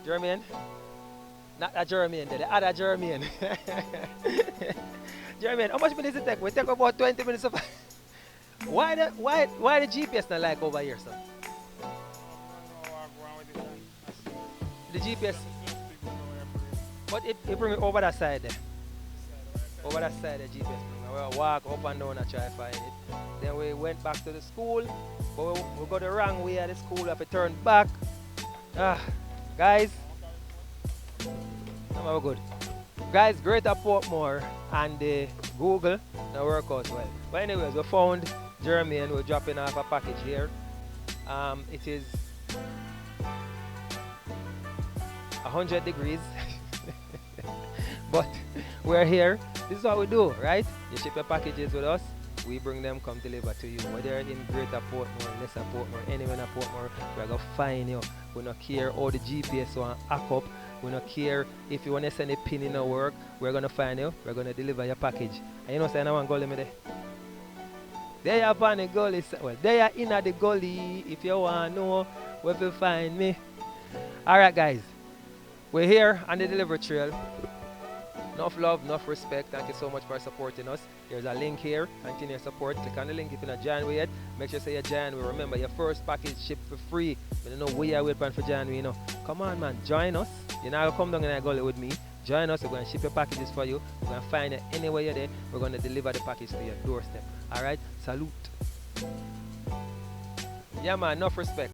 Jermaine? Not a Jermaine, the other Jermaine. Jermaine, how much minutes it take? We take about 20 minutes of. Why the GPS not like over here, sir? The GPS, but it bring me over that side there. Over that side the GPS bring me. We walk up and down and try to find it. Then we went back to the school, but we got the wrong way at the school. We have to turn back. Ah, guys, I'm good. Guys, Greater Portmore and the Google that work out well. But anyways, we found Jeremy and we're dropping off a package here. It is 100 degrees, but we're here. This is what we do, right? You ship your packages with us. We bring them, come deliver to you. Whether in Greater Portmore, Lesser Portmore, anywhere in Portmore, we're going to find you. We don't care all the GPS want hack up. We don't care if you want to send a pin in our work. We're going to find you. We're going to deliver your package. And you know, saying I want to go me there. They are on the gully. Well, they are in the gully. If you want to know where to find me. Alright, guys. We're here on the delivery trail. Enough love, enough respect. Thank you so much for supporting us. There's a link here. Continue support. Click on the link if you're not joined yet. Make sure you say you're joined. Remember, your first package shipped for free. We don't know where you're waiting for join, you know. Come on, man. Join us. You're not going to come down in the gully with me. Join us. We're going to ship your packages for you. We're going to find you anywhere you're there. We're going to deliver the package to your doorstep. Alright? Salute. Yeah, man. Enough respect.